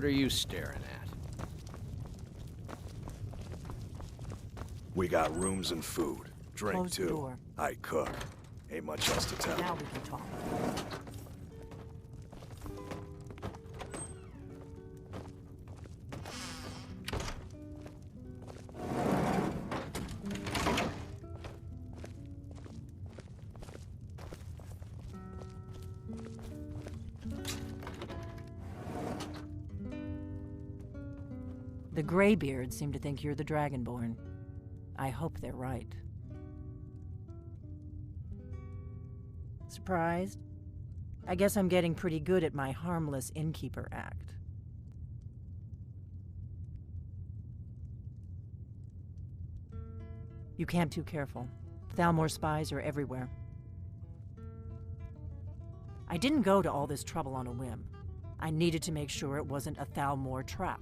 What are you staring at? We got rooms and food. Drink, Close the too. door. I cook. Ain't much else to tell. Now we can talk. The Greybeards seem to think you're the Dragonborn. I hope they're right. Surprised? I guess I'm getting pretty good at my harmless innkeeper act. You can't be too careful. Thalmor spies are everywhere. I didn't go to all this trouble on a whim. I needed to make sure it wasn't a Thalmor trap.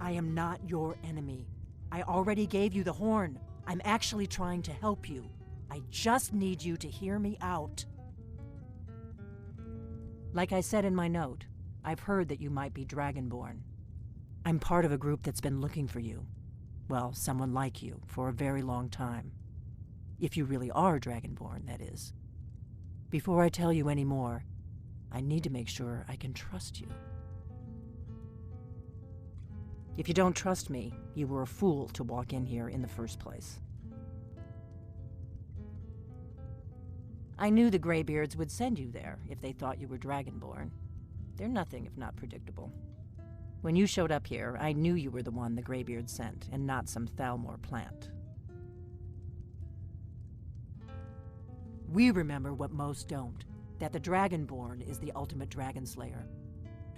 I am not your enemy. I already gave you the horn. I'm actually trying to help you. I just need you to hear me out. Like I said in my note, I've heard that you might be Dragonborn. I'm part of a group that's been looking for you. Well, someone like you, for a very long time. If you really are Dragonborn, that is. Before I tell you any more, I need to make sure I can trust you. If you don't trust me, you were a fool to walk in here in the first place. I knew the Greybeards would send you there if they thought you were Dragonborn. They're nothing if not predictable. When you showed up here, I knew you were the one the Greybeards sent, and not some Thalmor plant. We remember what most don't, that the Dragonborn is the ultimate dragon slayer.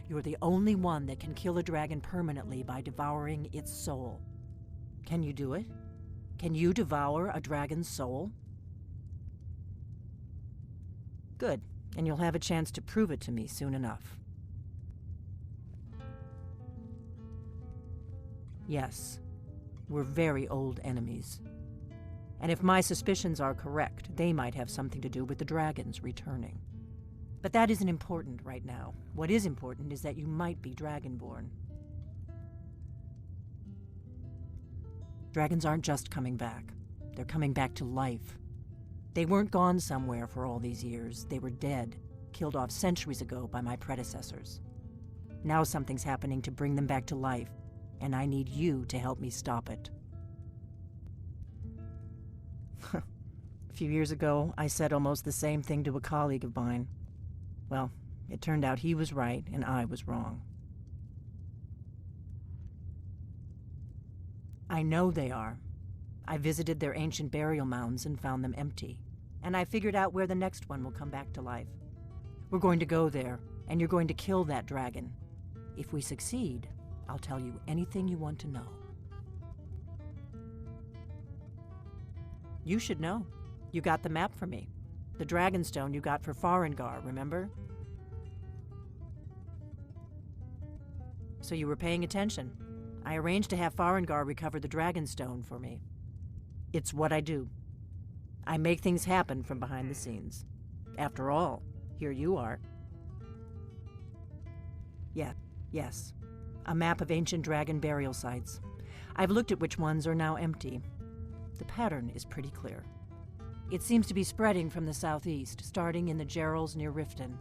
You're the only one that can kill a dragon permanently by devouring its soul. Can you do it? Can you devour a dragon's soul? Good, and you'll have a chance to prove it to me soon enough. Yes, we're very old enemies. And if my suspicions are correct, they might have something to do with the dragons returning. But that isn't important right now. What is important is that you might be Dragonborn. Dragons aren't just coming back. They're coming back to life. They weren't gone somewhere for all these years. They were dead, killed off centuries ago by my predecessors. Now something's happening to bring them back to life, and I need you to help me stop it. A few years ago, I said almost the same thing to a colleague of mine. Well, it turned out he was right and I was wrong. I know they are. I visited their ancient burial mounds and found them empty. And I figured out where the next one will come back to life. We're going to go there, and you're going to kill that dragon. If we succeed, I'll tell you anything you want to know. You should know. You got the map for me. The Dragonstone you got for Farengar, remember? So you were paying attention. I arranged to have Farengar recover the Dragonstone for me. It's what I do. I make things happen from behind the scenes. After all, here you are. Yes. A map of ancient dragon burial sites. I've looked at which ones are now empty. The pattern is pretty clear. It seems to be spreading from the southeast, starting in the Gerals near Riften.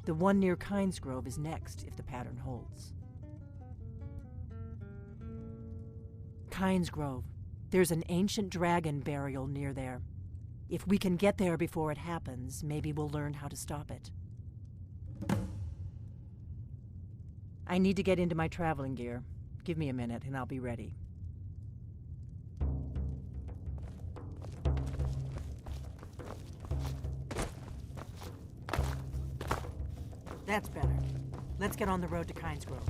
The one near Kynesgrove is next, if the pattern holds. Kynesgrove. There's an ancient dragon burial near there. If we can get there before it happens, maybe we'll learn how to stop it. I need to get into my traveling gear. Give me a minute and I'll be ready. That's better. Let's get on the road to Kynesgrove.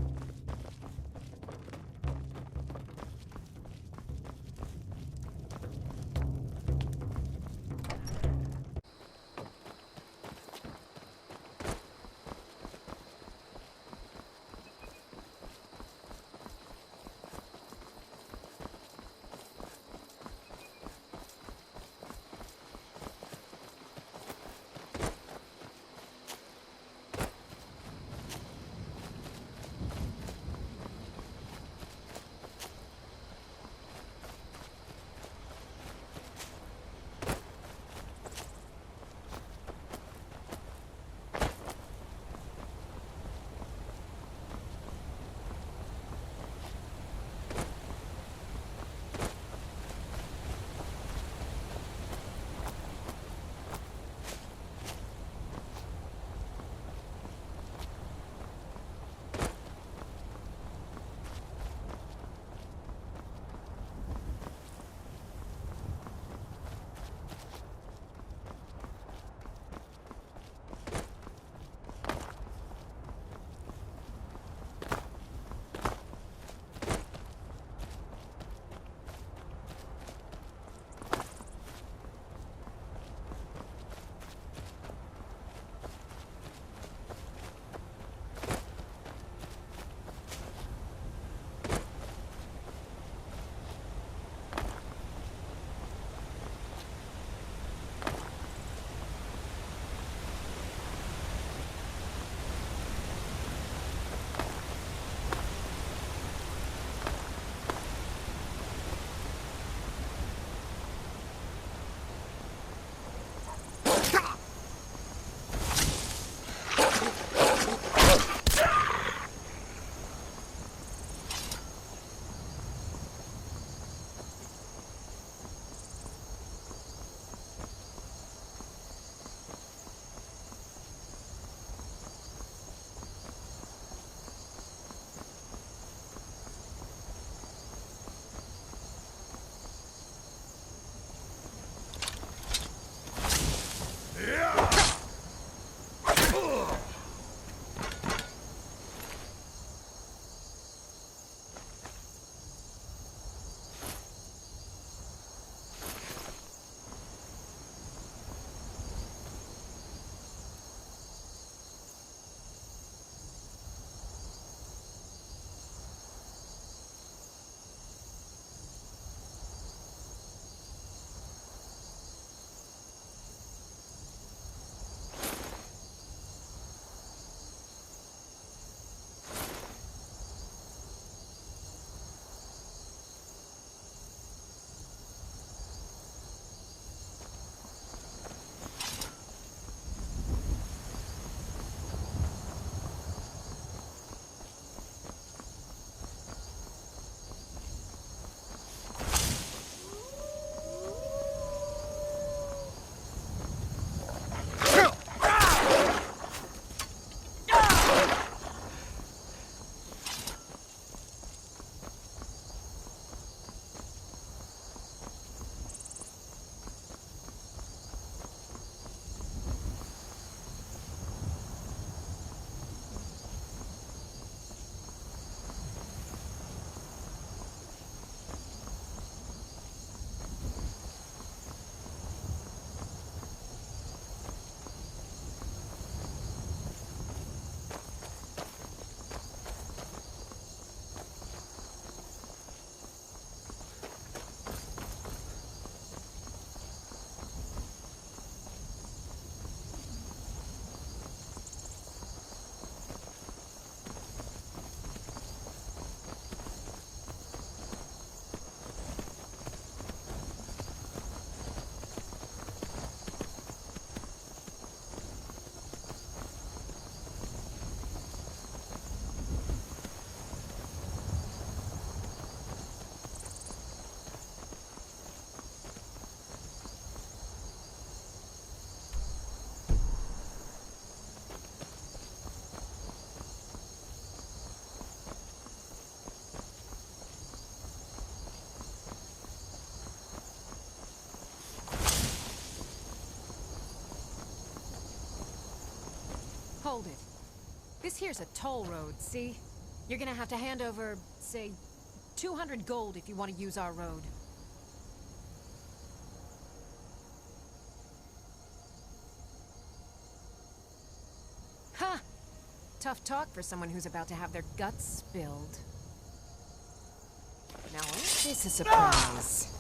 hold it. This here's a toll road, see? You're gonna have to hand over, say, 200 gold if you want to use our road. Ha! Tough talk for someone who's about to have their guts spilled. Now, ain't this a surprise?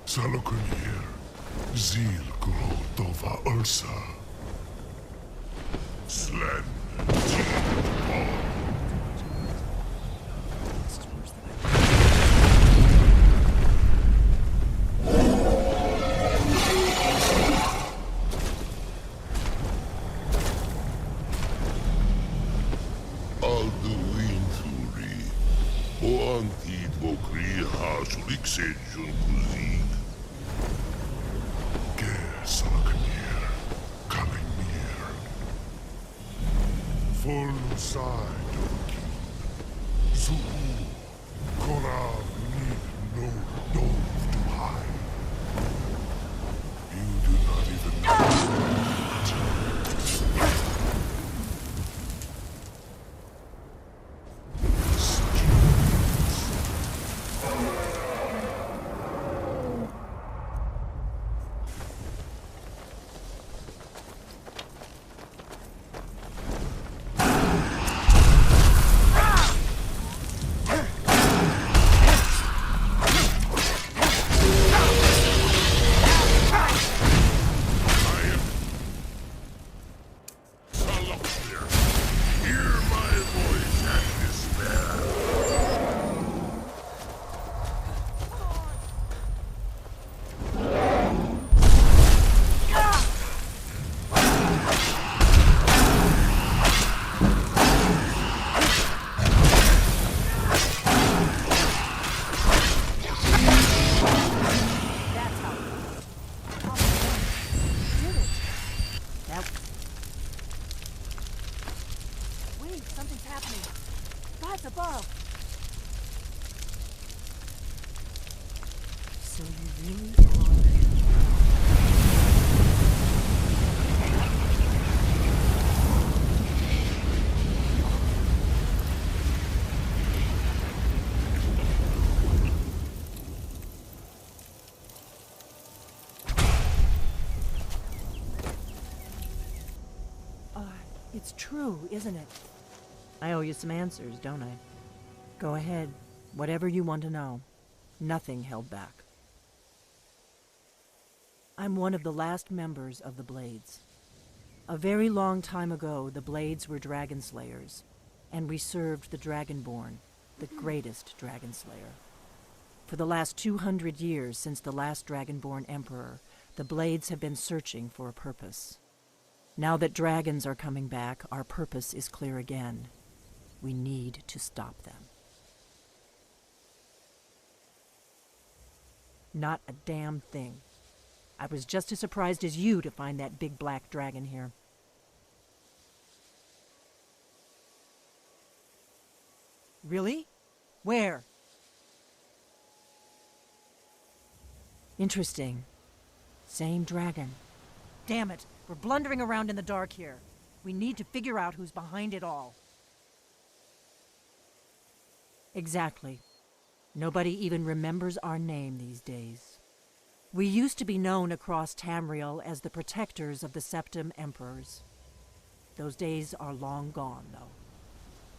Salokunier, Zil Grotova Ursa. Slen, Alduinturi, o antid mokri hasuliksejun kuzik. Salokunier, Kalimir. Full side of king. Zuu, Korav need no dove to hide. You do not even know. Something's happening. God's above. So you really It's true, isn't it? I owe you some answers, don't I? Go ahead. Whatever you want to know. Nothing held back. I'm one of the last members of the Blades. A very long time ago, the Blades were dragon slayers, and we served the Dragonborn, the greatest dragon slayer. For the last 200 years since the last Dragonborn Emperor, the Blades have been searching for a purpose. Now that dragons are coming back, our purpose is clear again. We need to stop them. Not a damn thing. I was just as surprised as you to find that big black dragon here. Really? Where? Interesting. Same dragon. Damn it, we're blundering around in the dark here. We need to figure out who's behind it all. Exactly. Nobody even remembers our name these days. We used to be known across Tamriel as the protectors of the Septim Emperors. Those days are long gone, though.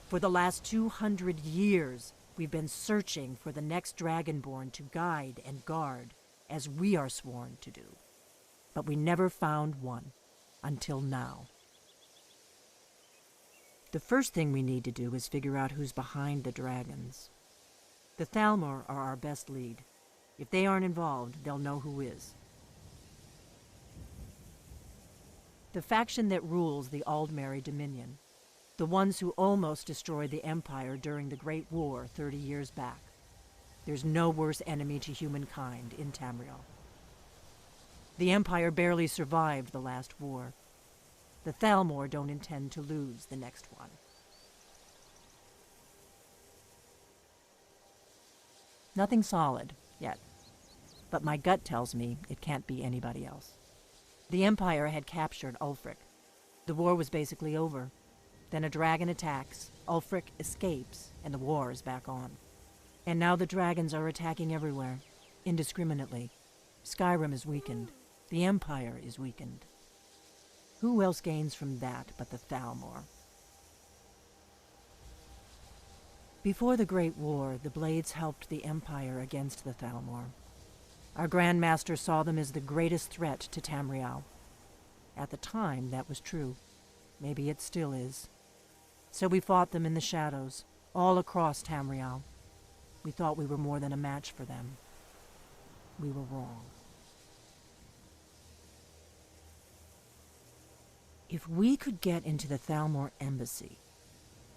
For the last 200 years, we've been searching for the next Dragonborn to guide and guard, as we are sworn to do. But we never found one, until now. The first thing we need to do is figure out who's behind the dragons. The Thalmor are our best lead. If they aren't involved, they'll know who is. The faction that rules the Aldmeri Dominion. The ones who almost destroyed the Empire during the Great War 30 years back. There's no worse enemy to humankind in Tamriel. The Empire barely survived the last war. The Thalmor don't intend to lose the next one. Nothing solid, yet. But my gut tells me it can't be anybody else. The Empire had captured Ulfric. The war was basically over. Then a dragon attacks, Ulfric escapes, and the war is back on. And now the dragons are attacking everywhere, indiscriminately. Skyrim is weakened. The Empire is weakened. Who else gains from that but the Thalmor? Before the Great War, the Blades helped the Empire against the Thalmor. Our Grand Master saw them as the greatest threat to Tamriel. At the time, that was true. Maybe it still is. So we fought them in the shadows, all across Tamriel. We thought we were more than a match for them. We were wrong. If we could get into the Thalmor Embassy,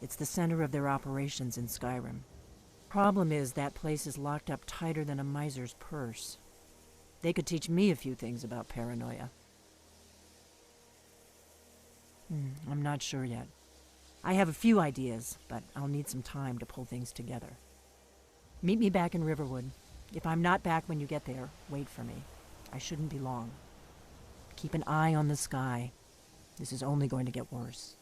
it's the center of their operations in Skyrim. Problem is, that place is locked up tighter than a miser's purse. They could teach me a few things about paranoia. I'm not sure yet. I have a few ideas, but I'll need some time to pull things together. Meet me back in Riverwood. If I'm not back when you get there, wait for me. I shouldn't be long. Keep an eye on the sky. This is only going to get worse.